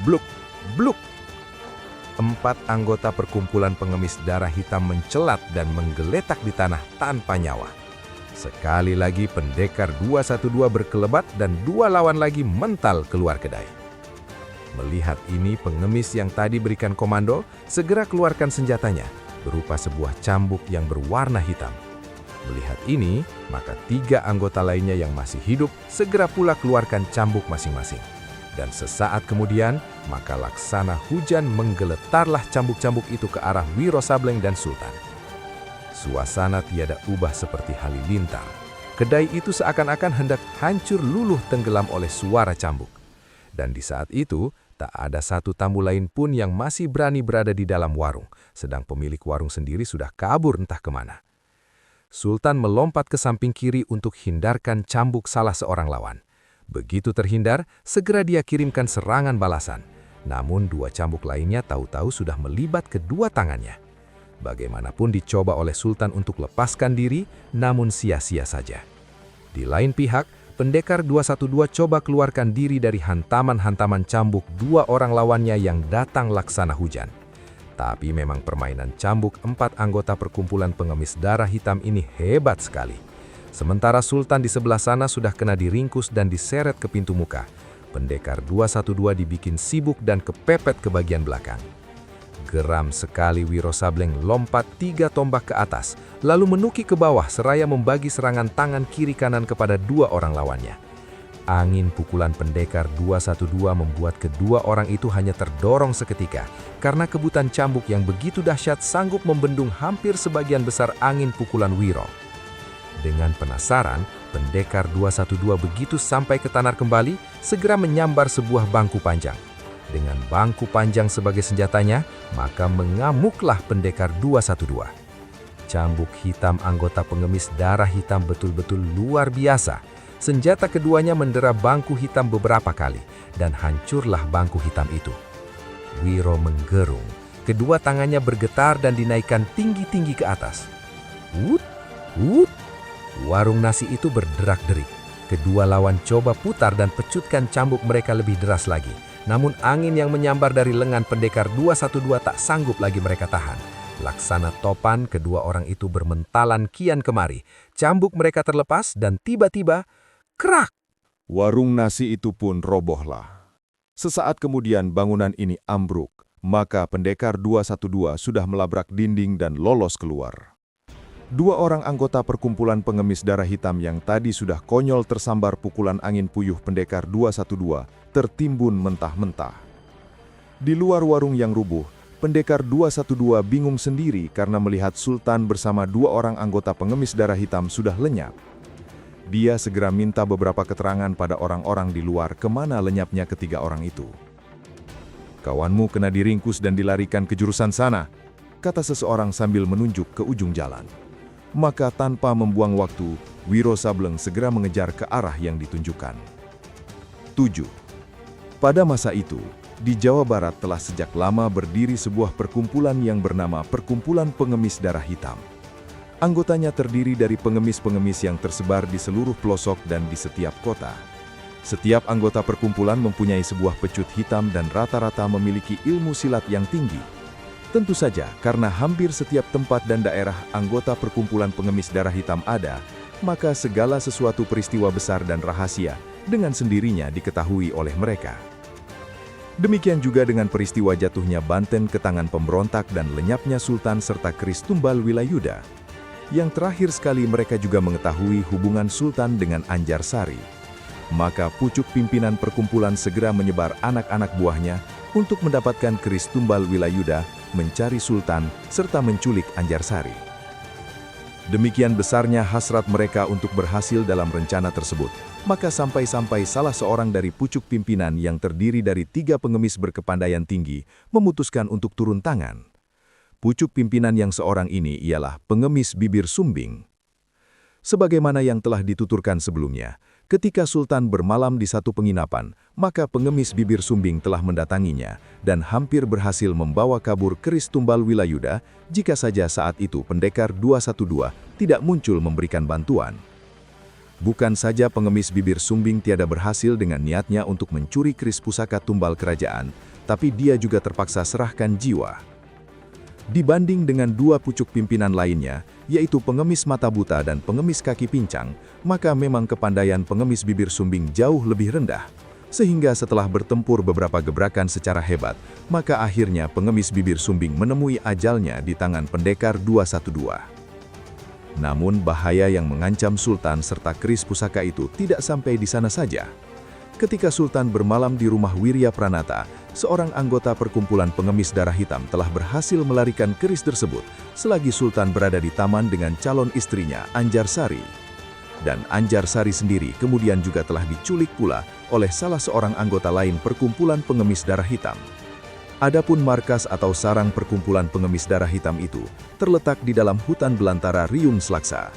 bluk, bluk. 4 anggota perkumpulan pengemis darah hitam mencelat dan menggeletak di tanah tanpa nyawa. Sekali lagi pendekar 212 berkelebat dan 2 lawan lagi mental keluar kedai. Melihat ini, pengemis yang tadi berikan komando segera keluarkan senjatanya, berupa sebuah cambuk yang berwarna hitam. Melihat ini, maka 3 anggota lainnya yang masih hidup segera pula keluarkan cambuk masing-masing. Dan sesaat kemudian, maka laksana hujan menggeletarlah cambuk-cambuk itu ke arah Wiro Sableng dan Sultan. Suasana tiada ubah seperti halilintar. Kedai itu seakan-akan hendak hancur luluh tenggelam oleh suara cambuk. Dan di saat itu, tak ada satu tamu lain pun yang masih berani berada di dalam warung, sedang pemilik warung sendiri sudah kabur entah kemana. Sultan melompat ke samping kiri untuk hindarkan cambuk salah seorang lawan. Begitu terhindar, segera dia kirimkan serangan balasan. Namun 2 cambuk lainnya tahu-tahu sudah melibat kedua tangannya. Bagaimanapun dicoba oleh Sultan untuk lepaskan diri, namun sia-sia saja. Di lain pihak, pendekar 212 coba keluarkan diri dari hantaman-hantaman cambuk 2 orang lawannya yang datang laksana hujan. Tapi memang permainan cambuk 4 anggota perkumpulan pengemis darah hitam ini hebat sekali. Sementara Sultan di sebelah sana sudah kena diringkus dan diseret ke pintu muka. Pendekar 212 dibikin sibuk dan kepepet ke bagian belakang. Geram sekali Wiro Sableng lompat 3 tombak ke atas, lalu menuki ke bawah seraya membagi serangan tangan kiri kanan kepada 2 orang lawannya. Angin pukulan pendekar 212 membuat kedua orang itu hanya terdorong seketika, karena kebutan cambuk yang begitu dahsyat sanggup membendung hampir sebagian besar angin pukulan Wiro. Dengan penasaran, pendekar 212 begitu sampai ke tanah kembali, segera menyambar sebuah bangku panjang. Dengan bangku panjang sebagai senjatanya, maka mengamuklah pendekar 212. Cambuk hitam anggota pengemis darah hitam betul-betul luar biasa. Senjata keduanya mendera bangku hitam beberapa kali, dan hancurlah bangku hitam itu. Wiro menggerung, kedua tangannya bergetar dan dinaikkan tinggi-tinggi ke atas. Wut, wut. Warung nasi itu berderak-derik. Kedua lawan coba putar dan pecutkan cambuk mereka lebih deras lagi. Namun angin yang menyambar dari lengan pendekar 212 tak sanggup lagi mereka tahan. Laksana topan, kedua orang itu bermentalan kian kemari. Cambuk mereka terlepas dan tiba-tiba, krak! Warung nasi itu pun robohlah. Sesaat kemudian bangunan ini ambruk, maka pendekar 212 sudah melabrak dinding dan lolos keluar. 2 orang anggota perkumpulan pengemis darah hitam yang tadi sudah konyol tersambar pukulan angin puyuh pendekar 212 tertimbun mentah-mentah. Di luar warung yang rubuh, pendekar 212 bingung sendiri karena melihat Sultan bersama 2 orang anggota pengemis darah hitam sudah lenyap. Dia segera minta beberapa keterangan pada orang-orang di luar kemana lenyapnya ketiga orang itu. "Kawanmu kena diringkus dan dilarikan ke jurusan sana," kata seseorang sambil menunjuk ke ujung jalan. Maka tanpa membuang waktu, Wiro Sableng segera mengejar ke arah yang ditunjukkan. 7. Pada masa itu, di Jawa Barat telah sejak lama berdiri sebuah perkumpulan yang bernama Perkumpulan Pengemis Darah Hitam. Anggotanya terdiri dari pengemis-pengemis yang tersebar di seluruh pelosok dan di setiap kota. Setiap anggota perkumpulan mempunyai sebuah pecut hitam dan rata-rata memiliki ilmu silat yang tinggi. Tentu saja, karena hampir setiap tempat dan daerah anggota perkumpulan pengemis darah hitam ada, maka segala sesuatu peristiwa besar dan rahasia dengan sendirinya diketahui oleh mereka. Demikian juga dengan peristiwa jatuhnya Banten ke tangan pemberontak dan lenyapnya Sultan serta keris tumbal Wilayuda. Yang terakhir sekali mereka juga mengetahui hubungan Sultan dengan Anjarsari. Maka pucuk pimpinan perkumpulan segera menyebar anak-anak buahnya untuk mendapatkan keris tumbal Wilayuda, mencari Sultan, serta menculik Anjarsari. Demikian besarnya hasrat mereka untuk berhasil dalam rencana tersebut, maka sampai-sampai salah seorang dari pucuk pimpinan yang terdiri dari 3 pengemis berkepandaian tinggi memutuskan untuk turun tangan. Pucuk pimpinan yang seorang ini ialah pengemis bibir sumbing. Sebagaimana yang telah dituturkan sebelumnya, ketika Sultan bermalam di satu penginapan, maka pengemis bibir sumbing telah mendatanginya dan hampir berhasil membawa kabur keris tumbal Wilayuda jika saja saat itu pendekar 212 tidak muncul memberikan bantuan. Bukan saja pengemis bibir sumbing tiada berhasil dengan niatnya untuk mencuri keris pusaka tumbal kerajaan, tapi dia juga terpaksa serahkan jiwa. Dibanding dengan 2 pucuk pimpinan lainnya, yaitu pengemis mata buta dan pengemis kaki pincang, maka memang kepandaian pengemis bibir sumbing jauh lebih rendah. Sehingga setelah bertempur beberapa gebrakan secara hebat, maka akhirnya pengemis bibir sumbing menemui ajalnya di tangan pendekar 212. Namun bahaya yang mengancam Sultan serta keris pusaka itu tidak sampai di sana saja. Ketika Sultan bermalam di rumah Wirya Pranata, seorang anggota perkumpulan pengemis darah hitam telah berhasil melarikan keris tersebut selagi Sultan berada di taman dengan calon istrinya Anjarsari. Dan Anjarsari sendiri kemudian juga telah diculik pula oleh salah seorang anggota lain perkumpulan pengemis darah hitam. Adapun markas atau sarang perkumpulan pengemis darah hitam itu terletak di dalam hutan belantara Riung Selaksa.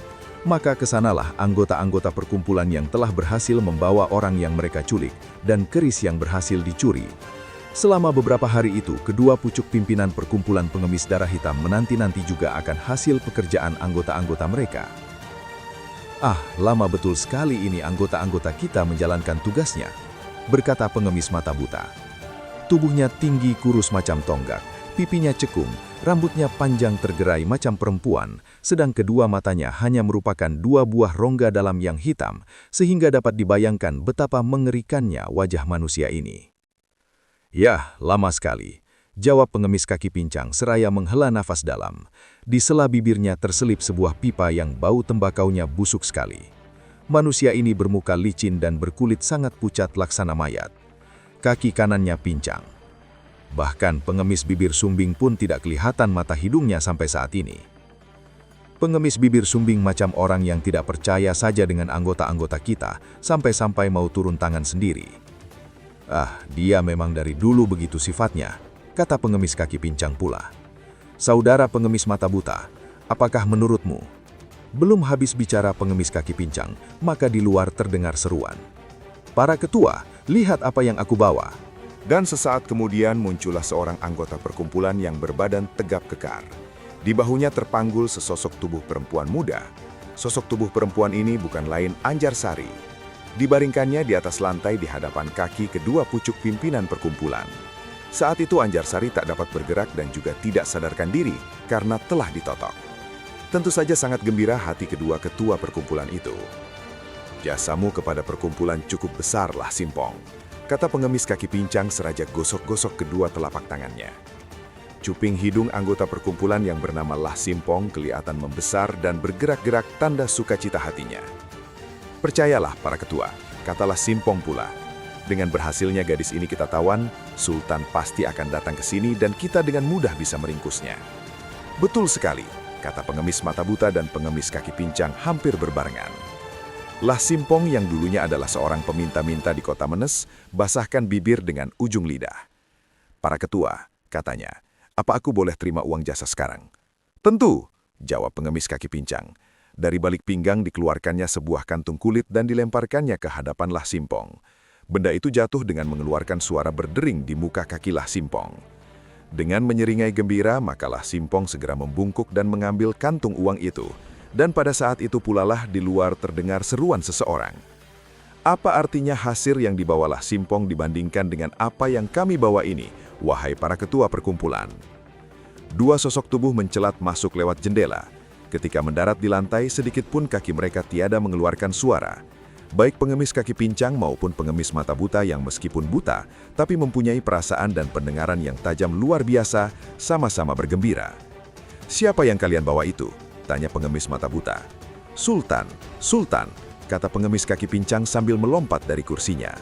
Maka kesanalah anggota-anggota perkumpulan yang telah berhasil membawa orang yang mereka culik dan keris yang berhasil dicuri. Selama beberapa hari itu, kedua pucuk pimpinan perkumpulan pengemis darah hitam menanti-nanti juga akan hasil pekerjaan anggota-anggota mereka. "Ah, lama betul sekali ini anggota-anggota kita menjalankan tugasnya," berkata pengemis mata buta. Tubuhnya tinggi kurus macam tonggak, pipinya cekung, rambutnya panjang tergerai macam perempuan, sedang kedua matanya hanya merupakan 2 buah rongga dalam yang hitam, sehingga dapat dibayangkan betapa mengerikannya wajah manusia ini. "Yah, lama sekali," jawab pengemis kaki pincang seraya menghela nafas dalam. Di sela bibirnya terselip sebuah pipa yang bau tembakaunya busuk sekali. Manusia ini bermuka licin dan berkulit sangat pucat laksana mayat. Kaki kanannya pincang. Bahkan pengemis bibir sumbing pun tidak kelihatan mata hidungnya sampai saat ini. Pengemis bibir sumbing macam orang yang tidak percaya saja dengan anggota-anggota kita, sampai-sampai mau turun tangan sendiri. "Ah, dia memang dari dulu begitu sifatnya," kata pengemis kaki pincang pula. "Saudara pengemis mata buta, apakah menurutmu?" Belum habis bicara pengemis kaki pincang, maka di luar terdengar seruan. "Para ketua, lihat apa yang aku bawa." Dan sesaat kemudian muncullah seorang anggota perkumpulan yang berbadan tegap kekar. Di bahunya terpanggul sesosok tubuh perempuan muda. Sosok tubuh perempuan ini bukan lain Anjarsari. Dibaringkannya di atas lantai di hadapan kaki kedua pucuk pimpinan perkumpulan. Saat itu Anjarsari tak dapat bergerak dan juga tidak sadarkan diri karena telah ditotok. Tentu saja sangat gembira hati kedua ketua perkumpulan itu. "Jasamu kepada perkumpulan cukup besarlah, Simpong," kata pengemis kaki pincang seraja gosok-gosok kedua telapak tangannya. Cuping hidung anggota perkumpulan yang bernama Lah Simpong kelihatan membesar dan bergerak-gerak tanda sukacita hatinya. "Percayalah para ketua," kata Lah Simpong pula. "Dengan berhasilnya gadis ini kita tawan, Sultan pasti akan datang ke sini dan kita dengan mudah bisa meringkusnya." "Betul sekali," kata pengemis mata buta dan pengemis kaki pincang hampir berbarengan. Lah Simpong yang dulunya adalah seorang peminta-minta di kota Menes, basahkan bibir dengan ujung lidah. "Para ketua," katanya, "apa aku boleh terima uang jasa sekarang?" "Tentu," jawab pengemis kaki pincang. Dari balik pinggang dikeluarkannya sebuah kantung kulit dan dilemparkannya ke hadapan Lah Simpong. Benda itu jatuh dengan mengeluarkan suara berdering di muka kaki Lah Simpong. Dengan menyeringai gembira, maka Lah Simpong segera membungkuk dan mengambil kantung uang itu. Dan pada saat itu pula lah di luar terdengar seruan seseorang. "Apa artinya hasir yang dibawalah Simpong dibandingkan dengan apa yang kami bawa ini, wahai para ketua perkumpulan?" Dua sosok tubuh mencelat masuk lewat jendela. Ketika mendarat di lantai, sedikit pun kaki mereka tiada mengeluarkan suara. Baik pengemis kaki pincang maupun pengemis mata buta yang meskipun buta, tapi mempunyai perasaan dan pendengaran yang tajam luar biasa, sama-sama bergembira. "Siapa yang kalian bawa itu?" tanya pengemis mata buta. "Sultan, Sultan," kata pengemis kaki pincang sambil melompat dari kursinya.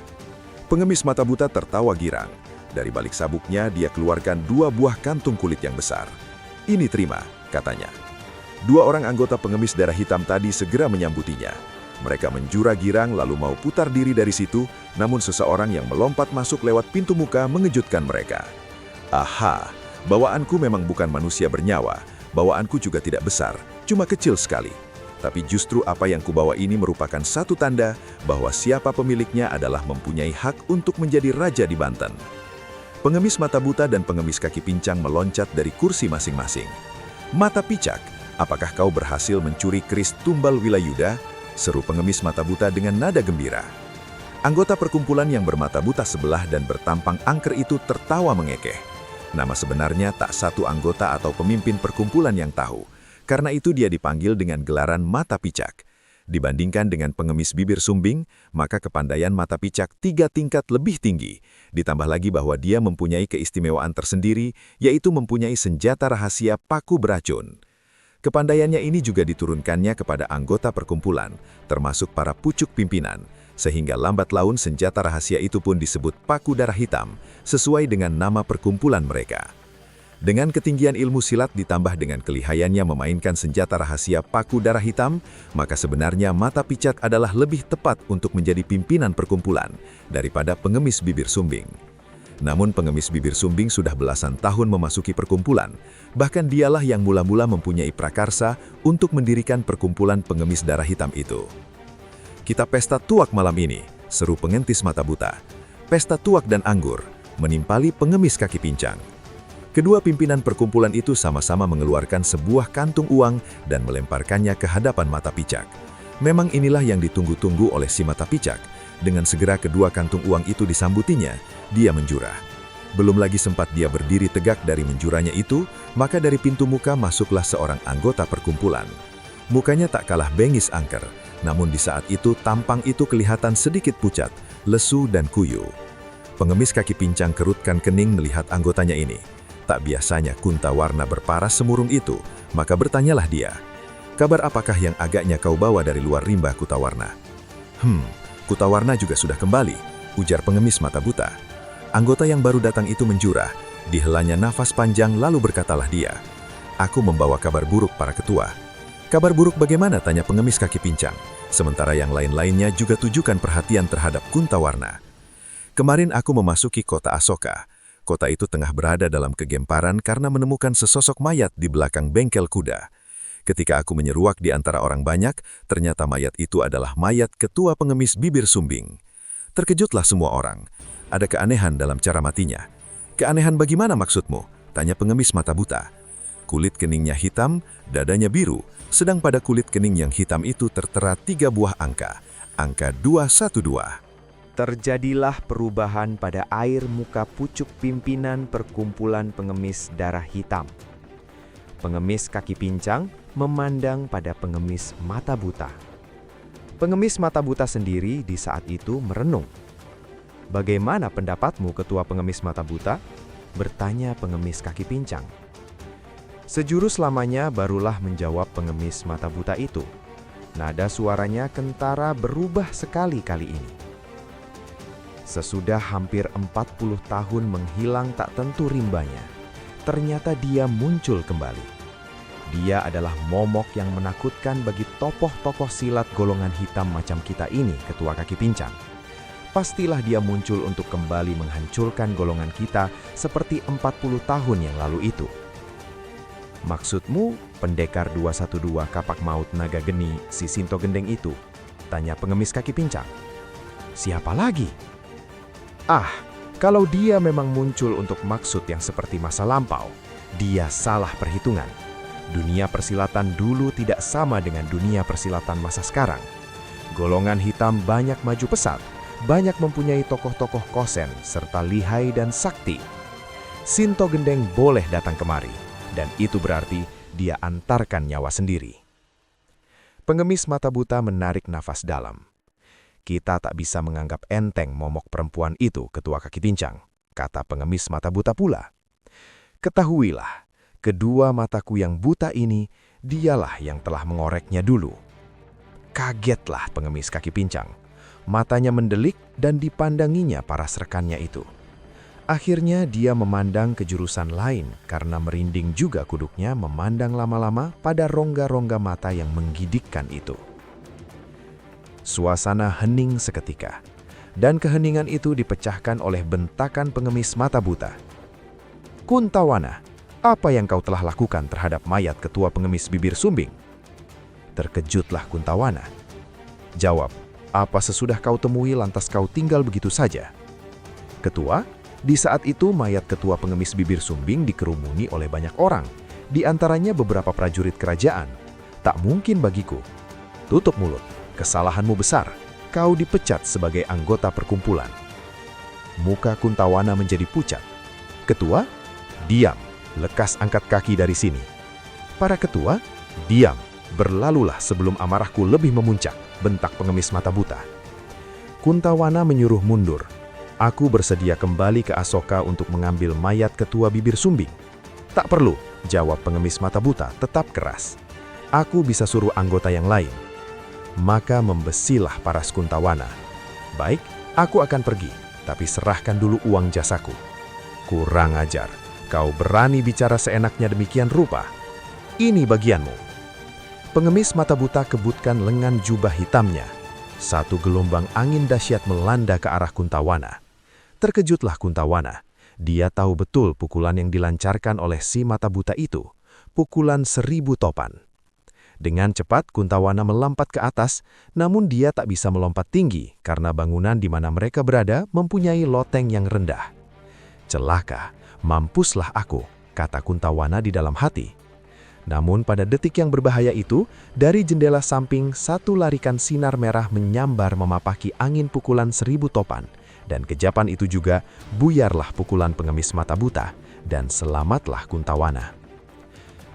Pengemis mata buta tertawa girang. Dari balik sabuknya dia keluarkan 2 buah kantung kulit yang besar. "Ini terima," katanya. 2 orang anggota pengemis darah hitam tadi segera menyambutinya. Mereka menjura girang lalu mau putar diri dari situ, namun seseorang yang melompat masuk lewat pintu muka mengejutkan mereka. "Aha, bawaanku memang bukan manusia bernyawa. Bawaanku juga tidak besar, cuma kecil sekali. Tapi justru apa yang kubawa ini merupakan satu tanda bahwa siapa pemiliknya adalah mempunyai hak untuk menjadi raja di Banten." Pengemis mata buta dan pengemis kaki pincang meloncat dari kursi masing-masing. "Mata Picak, apakah kau berhasil mencuri keris Tumbal Wilayuda?" seru pengemis mata buta dengan nada gembira. Anggota perkumpulan yang bermata buta sebelah dan bertampang angker itu tertawa mengekeh. Nama sebenarnya tak satu anggota atau pemimpin perkumpulan yang tahu. Karena itu dia dipanggil dengan gelaran Mata Picak. Dibandingkan dengan pengemis bibir sumbing, maka kepandaian Mata Picak 3 tingkat lebih tinggi. Ditambah lagi bahwa dia mempunyai keistimewaan tersendiri, yaitu mempunyai senjata rahasia paku beracun. Kepandaiannya ini juga diturunkannya kepada anggota perkumpulan, termasuk para pucuk pimpinan, sehingga lambat laun senjata rahasia itu pun disebut paku darah hitam, sesuai dengan nama perkumpulan mereka. Dengan ketinggian ilmu silat ditambah dengan kelihayannya memainkan senjata rahasia paku darah hitam, maka sebenarnya Mata Picak adalah lebih tepat untuk menjadi pimpinan perkumpulan daripada pengemis bibir sumbing. Namun pengemis bibir sumbing sudah belasan tahun memasuki perkumpulan, bahkan dialah yang mula-mula mempunyai prakarsa untuk mendirikan perkumpulan pengemis darah hitam itu. "Kita pesta tuak malam ini," seru pengentis mata buta. Pesta tuak dan anggur, menimpali pengemis kaki pincang. Kedua pimpinan perkumpulan itu sama-sama mengeluarkan sebuah kantung uang dan melemparkannya ke hadapan Mata Picak. Memang inilah yang ditunggu-tunggu oleh si Mata Picak. Dengan segera kedua kantung uang itu disambutinya, dia menjurah. Belum lagi sempat dia berdiri tegak dari menjurahnya itu, maka dari pintu muka masuklah seorang anggota perkumpulan. Mukanya tak kalah bengis angker, namun di saat itu tampang itu kelihatan sedikit pucat, lesu dan kuyu. Pengemis kaki pincang kerutkan kening melihat anggotanya ini. Tak biasanya Kuntawarna berparas semurung itu, maka bertanyalah dia, "Kabar apakah yang agaknya kau bawa dari luar rimba, Kutawarna?" "Kutawarna juga sudah kembali," ujar pengemis mata buta. Anggota yang baru datang itu menjurah, dihelanya nafas panjang lalu berkatalah dia, "Aku membawa kabar buruk para ketua." "Kabar buruk bagaimana?" tanya pengemis kaki pincang, sementara yang lain-lainnya juga tujukan perhatian terhadap Kuntawarna. "Kemarin aku memasuki kota Asoka. Kota itu tengah berada dalam kegemparan karena menemukan sesosok mayat di belakang bengkel kuda. Ketika aku menyeruak di antara orang banyak, ternyata mayat itu adalah mayat ketua pengemis bibir sumbing. Terkejutlah semua orang. Ada keanehan dalam cara matinya." "Keanehan bagaimana maksudmu?" tanya pengemis mata buta. Kulit keningnya hitam, dadanya biru, sedang pada kulit kening yang hitam itu tertera 3 buah angka. Angka 212. Terjadilah perubahan pada air muka pucuk pimpinan perkumpulan pengemis darah hitam. Pengemis kaki pincang memandang pada pengemis mata buta. Pengemis mata buta sendiri di saat itu merenung. "Bagaimana pendapatmu, ketua pengemis mata buta?" bertanya pengemis kaki pincang. Sejurus lamanya barulah menjawab pengemis mata buta itu. Nada suaranya kentara berubah sekali kali ini. Sesudah hampir 40 tahun menghilang tak tentu rimbanya, ternyata dia muncul kembali. Dia adalah momok yang menakutkan bagi tokoh-tokoh silat golongan hitam macam kita ini, ketua kaki pincang. Pastilah dia muncul untuk kembali menghancurkan golongan kita seperti 40 tahun yang lalu itu. "Maksudmu pendekar 212 kapak maut naga geni si Sinto Gendeng itu?" tanya pengemis kaki pincang. "Siapa lagi?" "Ah, kalau dia memang muncul untuk maksud yang seperti masa lampau, dia salah perhitungan. Dunia persilatan dulu tidak sama dengan dunia persilatan masa sekarang. Golongan hitam banyak maju pesat, banyak mempunyai tokoh-tokoh kosen serta lihai dan sakti. Sinto Gendeng boleh datang kemari, dan itu berarti dia antarkan nyawa sendiri. Pengemis mata buta menarik nafas dalam. Kita tak bisa menganggap enteng momok perempuan itu, Ketua Kaki Pincang, kata pengemis mata buta pula. Ketahuilah, kedua mataku yang buta ini, dialah yang telah mengoreknya dulu. Kagetlah pengemis Kaki Pincang. Matanya mendelik dan dipandanginya paras rekannya itu. Akhirnya dia memandang ke jurusan lain karena merinding juga kuduknya memandang lama-lama pada rongga-rongga mata yang menggidikkan itu. Suasana hening seketika, dan keheningan itu dipecahkan oleh bentakan pengemis mata buta. "Kuntawana, apa yang kau telah lakukan terhadap mayat ketua pengemis bibir sumbing?" Terkejutlah Kuntawana. Jawab, "Apa sesudah kau temui lantas kau tinggal begitu saja?" "Ketua, di saat itu mayat ketua pengemis bibir sumbing dikerumuni oleh banyak orang, di antaranya beberapa prajurit kerajaan. Tak mungkin bagiku." "Tutup mulut, kesalahanmu besar. Kau dipecat sebagai anggota perkumpulan." Muka Kuntawana menjadi pucat. "Ketua, diam, lekas angkat kaki dari sini." "Para ketua, diam, berlalulah sebelum amarahku lebih memuncak," bentak pengemis mata buta. Kuntawana menyuruh mundur. "Aku bersedia kembali ke Asoka untuk mengambil mayat ketua bibir sumbing." "Tak perlu," jawab pengemis mata buta tetap keras. "Aku bisa suruh anggota yang lain." Maka membesilah paras Kuntawana. "Baik, aku akan pergi, tapi serahkan dulu uang jasaku." "Kurang ajar, kau berani bicara seenaknya demikian rupa. Ini bagianmu." Pengemis mata buta kebutkan lengan jubah hitamnya. Satu gelombang angin dahsyat melanda ke arah Kuntawana. Terkejutlah Kuntawana. Dia tahu betul pukulan yang dilancarkan oleh si mata buta itu, pukulan 1000 topan. Dengan cepat Kuntawana melompat ke atas, namun dia tak bisa melompat tinggi karena bangunan di mana mereka berada mempunyai loteng yang rendah. "Celaka, mampuslah aku," kata Kuntawana di dalam hati. Namun pada detik yang berbahaya itu, dari jendela samping satu larikan sinar merah menyambar memapaki angin pukulan 1000 topan, dan kejapan itu juga buyarlah pukulan pengemis mata buta, dan selamatlah Kuntawana.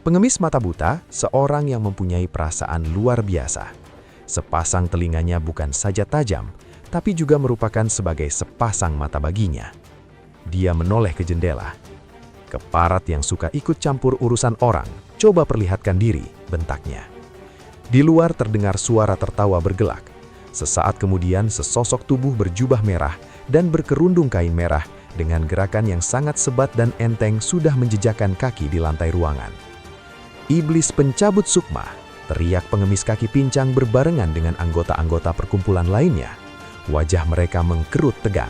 Pengemis mata buta, seorang yang mempunyai perasaan luar biasa. Sepasang telinganya bukan saja tajam, tapi juga merupakan sebagai sepasang mata baginya. Dia menoleh ke jendela. "Keparat yang suka ikut campur urusan orang, coba perlihatkan diri," bentaknya. Di luar terdengar suara tertawa bergelak. Sesaat kemudian sesosok tubuh berjubah merah dan berkerudung kain merah dengan gerakan yang sangat sebat dan enteng sudah menjejakkan kaki di lantai ruangan. "Iblis pencabut sukma!" teriak pengemis Kaki Pincang berbarengan dengan anggota-anggota perkumpulan lainnya. Wajah mereka mengkerut tegang.